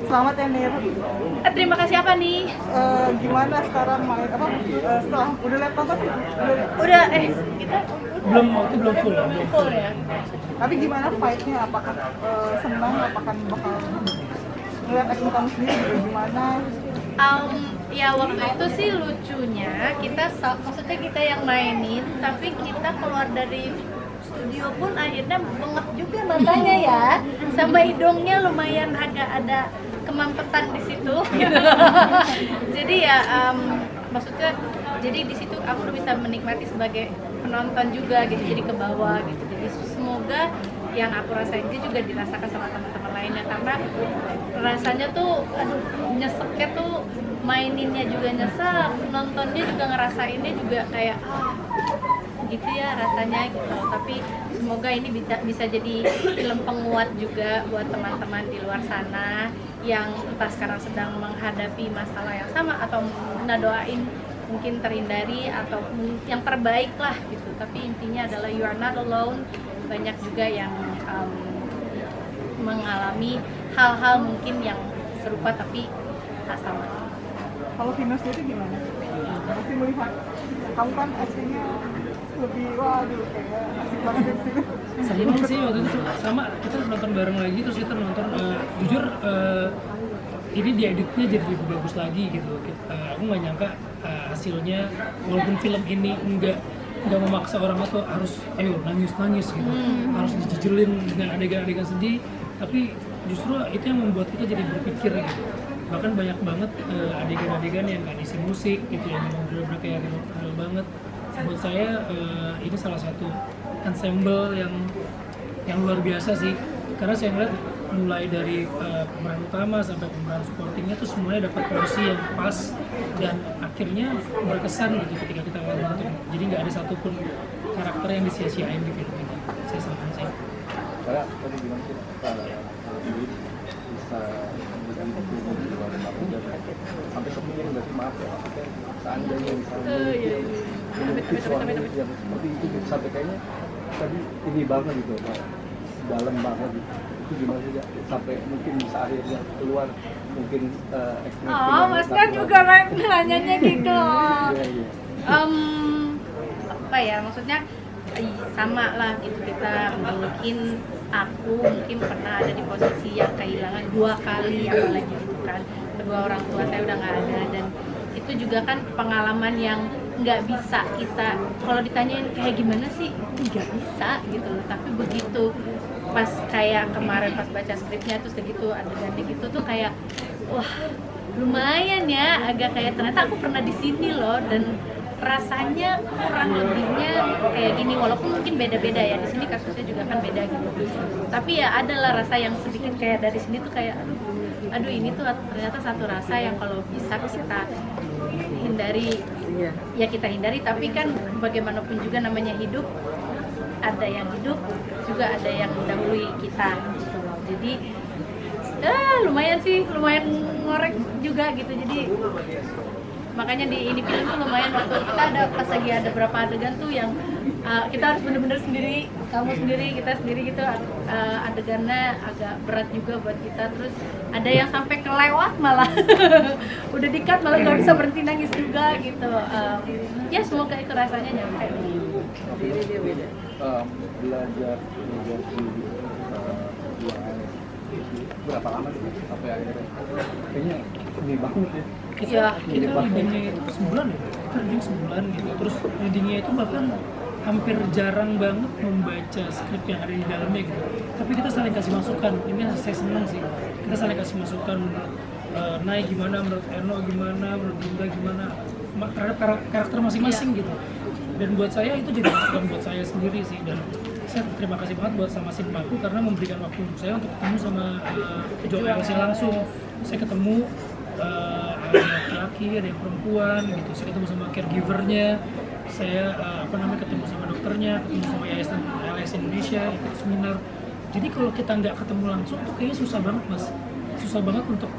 Selamat ya Nir. Terima kasih apa nih? Gimana sekarang main apa? Setelah udah lihat nonton? Udah kita Belum, waktu belum full. full ya. Tapi gimana fight-nya? Apakah senang? Apakah bakal ngeliat acting kamu sendiri juga gimana? Ya waktu itu sih lucunya maksudnya kita yang mainin, tapi kita keluar dari studio pun akhirnya bengap juga matanya ya, sama hidungnya lumayan agak ada kemampetan di situ. Gitu. Jadi ya maksudnya jadi di situ aku udah bisa menikmati sebagai penonton juga gitu, jadi ke bawah gitu. Jadi semoga yang aku rasain itu juga dirasakan sama teman-teman lainnya, karena rasanya tuh nyeseknya tuh maininnya juga nyesek, nontonnya juga ngerasainnya juga kayak gitu ya rasanya gitu. Tapi semoga ini bisa jadi film penguat juga buat teman-teman di luar sana yang entah sekarang sedang menghadapi masalah yang sama atau doain mungkin terhindari atau yang terbaik lah gitu. Tapi intinya adalah you are not alone. Banyak juga yang mengalami hal-hal mungkin yang serupa tapi tak sama. Kalau Vino sendiri gimana? Pasti melihat kamu kan aslinya lebih waduh kayak asik banget di sini. Seneng sih waktu itu sama, kita nonton bareng lagi, terus kita nonton jujur ini dieditnya jadi lebih bagus lagi gitu. Aku nggak nyangka hasilnya, walaupun film ini nggak memaksa orang tuh harus ayo nangis gitu, harus dijejelin dengan adegan-adegan sedih, tapi justru itu yang membuat kita jadi berpikir gitu. Bahkan banyak banget adegan-adegan yang nggak diisi musik gitu, yang memang bener-bener kayak real banget. Buat saya ini salah satu ensemble yang luar biasa sih, karena saya ngeliat mulai dari pemeran utama sampai pemeran supportingnya tuh semuanya dapat porsi yang pas dan akhirnya berkesan gitu ketika kita nonton. Jadi nggak ada satupun karakter yang disia-siain di film ini. Saya senang sih. Saya tadi bilang sih bisa menjadi di luar aku dan sampai kemudian berarti maaf ya, maksudnya seandainya misalnya visualnya yang seperti itu gitu, sampai kayaknya tadi ini banget gitu, dalam banget gitu. Itu gimana sih ya? Sampai mungkin bisa akhirnya keluar mungkin Mas kan juga nanyanya gitu. Apa ya, maksudnya sama lah gitu, kita mungkin aku pernah ada di posisi yang kehilangan 2 kali apalagi gitu kan, kedua orang tua saya udah nggak ada, dan itu juga kan pengalaman yang nggak bisa kita kalau ditanyain kayak gimana sih nggak bisa gitu loh. Tapi begitu pas kayak kemarin pas baca skripnya terus begitu adegannya gitu tuh kayak wah lumayan ya, agak kayak ternyata aku pernah di sini loh, dan rasanya kurang lebihnya kayak gini, walaupun mungkin beda-beda ya, di sini kasusnya juga kan beda gitu, tapi ya adalah rasa yang sedikit kayak dari sini tuh kayak aduh ini tuh ternyata satu rasa yang kalau bisa kita hindari ya kita hindari, tapi kan bagaimanapun juga namanya hidup, ada yang hidup juga ada yang mendahului kita gitu loh. Jadi lumayan ngorek juga gitu. Jadi makanya di ini film tuh lumayan, waktu kita ada pas lagi ada beberapa adegan tuh yang kita harus bener-bener sendiri, kamu sendiri, kita sendiri gitu, adegannya agak berat juga buat kita. Terus ada yang sampai kelewat malah udah di-cut malah nggak bisa berhenti nangis juga gitu. Ya semoga itu rasanya nyampe. Belajar menjadi berapa lama sih sampai akhirnya kayaknya ini banget ya. Kita readingnya itu sebulan ya, kita reading sebulan gitu. Terus readingnya itu bahkan hampir jarang banget membaca skrip yang ada di dalamnya gitu. Tapi kita saling kasih masukan, ini saya senang sih. Kita saling kasih masukan menurut Nay gimana, menurut Eno gimana, menurut Dinda gimana, terhadap karakter masing-masing gitu. Dan buat saya itu jadi masukan buat saya sendiri sih. Dan saya terima kasih banget buat sama Sinpaku karena memberikan waktu untuk saya untuk ketemu sama Joe Elsie langsung. Saya ketemu ada laki-laki, ada yang perempuan gitu. Saya ketemu sama caregivernya, saya ketemu sama dokternya, ketemu sama Yayasan LS Indonesia, ikut seminar. Jadi kalau kita nggak ketemu langsung tuh kayaknya susah banget mas, susah banget untuk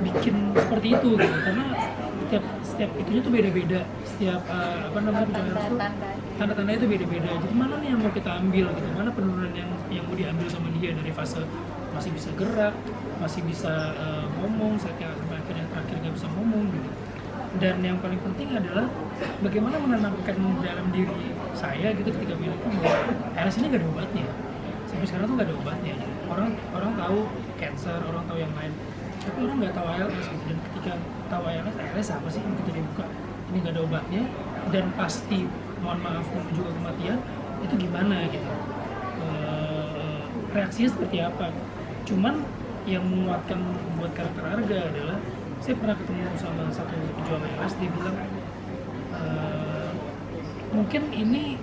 bikin seperti itu gitu. Karena setiap itunya tuh beda-beda, setiap tanda-tanda itu beda-beda. Jadi mana nih yang mau kita ambil gitu, mana penurunan yang mau diambil sama dia dari fase masih bisa gerak, masih bisa ngomong, sampai akhirnya terakhir nggak bisa ngomong gitu. Dan yang paling penting adalah bagaimana menanamkan dalam diri saya gitu ketika main itu bahwa ALS ini nggak ada obatnya. Sampai sekarang tuh nggak ada obatnya. Orang tahu cancer, orang tahu yang lain, tapi orang nggak tahu ALS gitu. Dan ketika tahu ALS apa sih begitu dibuka, ini nggak ada obatnya dan pasti mohon maaf menuju ke kematian, itu gimana gitu. Reaksinya seperti apa? Cuman yang menguatkan buat karakter Arga adalah saya pernah ketemu sama satu pejuang ALS, dia bilang mungkin ini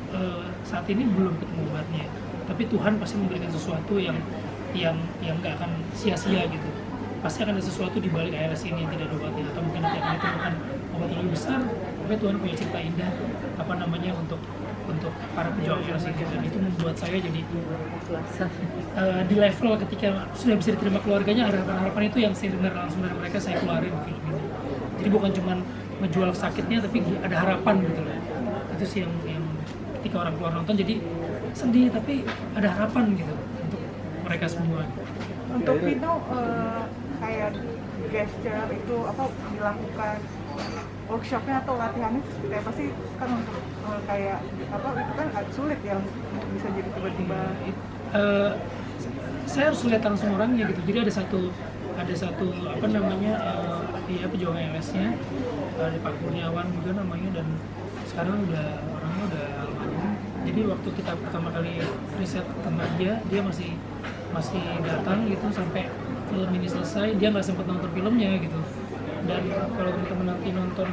saat ini belum ketemu obatnya, tapi Tuhan pasti memberikan sesuatu yang nggak akan sia-sia gitu. Pasti akan ada sesuatu di balik ALS ini yang tidak ada obatnya, atau mungkin nanti akan ditemukan obat yang lebih besar. Tapi Tuhan punya cerita indah untuk para pejuang ALS ini, dan itu membuat saya jadi di level ketika sudah bisa diterima keluarganya, harapan-harapan itu yang saya dengar langsung dari mereka saya keluarin di film ini. Jadi bukan cuma menjual sakitnya, tapi ada harapan gitu loh. Itu sih yang ketika orang keluar nonton jadi sedih, tapi ada harapan gitu untuk mereka semua. Untuk Vino kayak gesture itu apa dilakukan workshopnya atau latihannya seperti apa sih, kan untuk kayak apa itu kan agak sulit ya bisa jadi tiba-tiba. Saya harus lihat langsung orangnya gitu. Jadi ada satu apa namanya pejuang ALS-nya, ada Pak Kurniawan juga namanya, dan sekarang orangnya udah almarhum. Jadi waktu kita pertama kali riset tentang dia masih datang gitu sampai film ini selesai, dia nggak sempat nonton filmnya gitu. Dan kalau teman-teman nanti nonton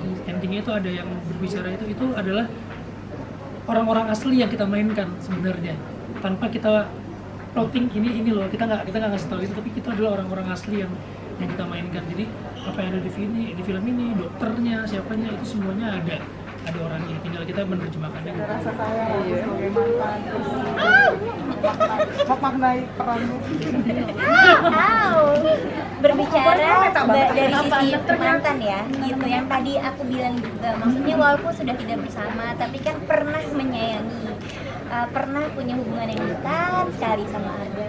di endingnya itu ada yang berbicara itu adalah orang-orang asli yang kita mainkan sebenarnya, tanpa kita plotting ini loh, kita nggak ngasih tahu itu, tapi itu adalah orang-orang asli yang kita mainkan. Jadi apa yang ada di film ini, dokternya, siapanya, itu semuanya ada orangnya, tinggal kita menerjemahkannya. Ada rasa sayang sebagai mantan, maknai peranmu. Berbicara dari sisi mantan ya, gitu yang tadi aku bilang juga, maksudnya walaupun sudah tidak bersama, tapi kan pernah menyayangi, pernah punya hubungan yang dekat sekali sama Arga.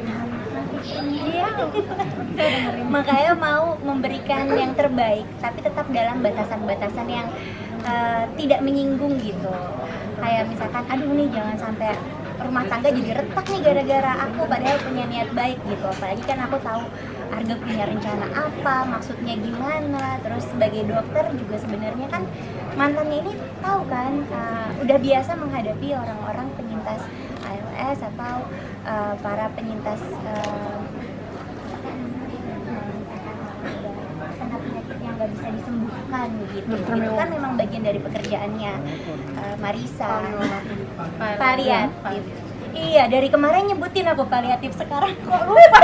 Iya, makanya mau memberikan yang terbaik, tapi tetap dalam batasan-batasan yang tidak menyinggung gitu. Kayak misalkan, aduh nih jangan sampai rumah tangga jadi retak nih gara-gara aku, padahal punya niat baik gitu. Apalagi kan aku tahu Arga punya rencana apa, maksudnya gimana. Terus sebagai dokter juga sebenarnya kan mantannya ini tahu kan, udah biasa menghadapi orang-orang penyintas ALS atau para penyintas penyakit yang nggak bisa disembuhkan gitu. Itu kan memang bagian dari pekerjaannya Marisa, paliatif. Iya, dari kemarin nyebutin apa paliatif, sekarang kok lupa.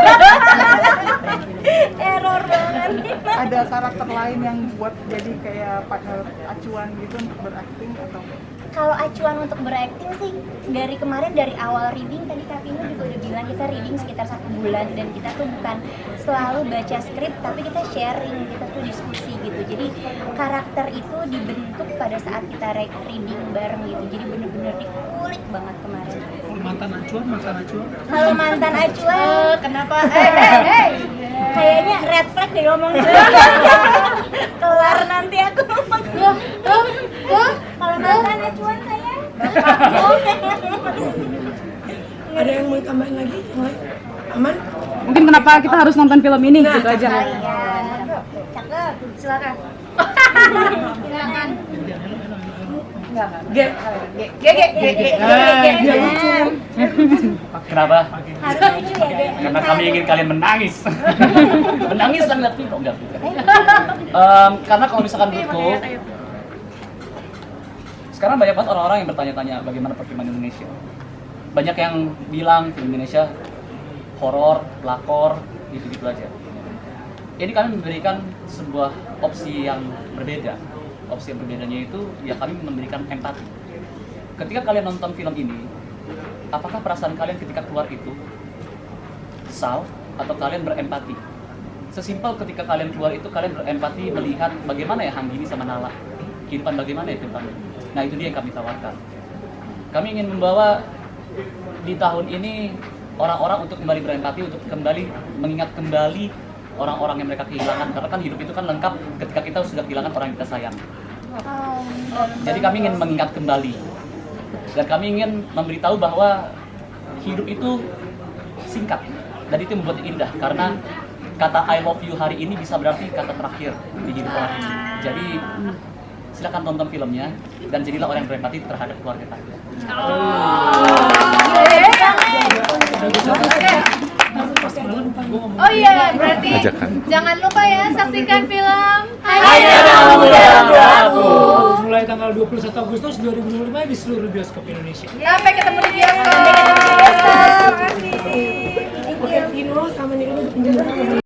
Error banget. Ada karakter lain yang buat jadi kayak partner acuan gitu untuk berakting atau? Kalau acuan untuk berakting sih dari kemarin, dari awal reading tadi Kak Vino juga udah bilang kita reading sekitar 1 bulan, dan kita tuh bukan selalu baca skrip tapi kita sharing, kita tuh diskusi gitu. Jadi karakter itu dibentuk pada saat kita reading bareng gitu. Jadi bener-bener dikulik banget kemarin. Kalau mantan acuan. Kalau mantan acuan, Kenapa? kayaknya red flag deh ngomong. Kelar nanti aku. Kalau mantan acuan saya. Ada yang mau tambahin lagi? Aman? Mungkin kenapa kita harus nonton film ini gitu aja. Kalian. Cakep. Silakan. Silakan. Kenapa? Harus lucu ya, Ge. Karena kami ingin kalian menangis. Menangis dan lihat film enggak? Karena kalau misalkan menurutku, sekarang banyak banget orang-orang yang bertanya-tanya bagaimana perfilman Indonesia. Banyak yang bilang film Indonesia horor, pelakor, gitu-gitu aja. Ini kami memberikan sebuah opsi yang berbeda. Opsi yang berbedanya itu ya kami memberikan empati. Ketika kalian nonton film ini, apakah perasaan kalian ketika keluar itu kesal atau kalian berempati? Sesimpel ketika kalian keluar itu kalian berempati melihat bagaimana ya Hanggini sama Nala, kehidupan bagaimana ya tentang. Nah itu dia yang kami tawarkan. Kami ingin membawa di tahun ini orang-orang untuk kembali berempati, untuk kembali mengingat kembali orang-orang yang mereka kehilangan, karena kan hidup itu kan lengkap ketika kita sudah kehilangan orang yang kita sayang. Jadi kami ingin mengingat kembali, dan kami ingin memberitahu bahwa hidup itu singkat, dan itu membuat indah, karena kata I love you hari ini bisa berarti kata terakhir di hidup orang ini. Jadi silakan tonton filmnya dan jadilah orang yang berempati terhadap keluarga kalian. Oh iya, berarti jangan lupa ya saksikan film Mulai tanggal 21 Agustus 2025 di seluruh bioskop Indonesia. Sampai ketemu di bioskop. Oke, Tino sama Nino udah pinjam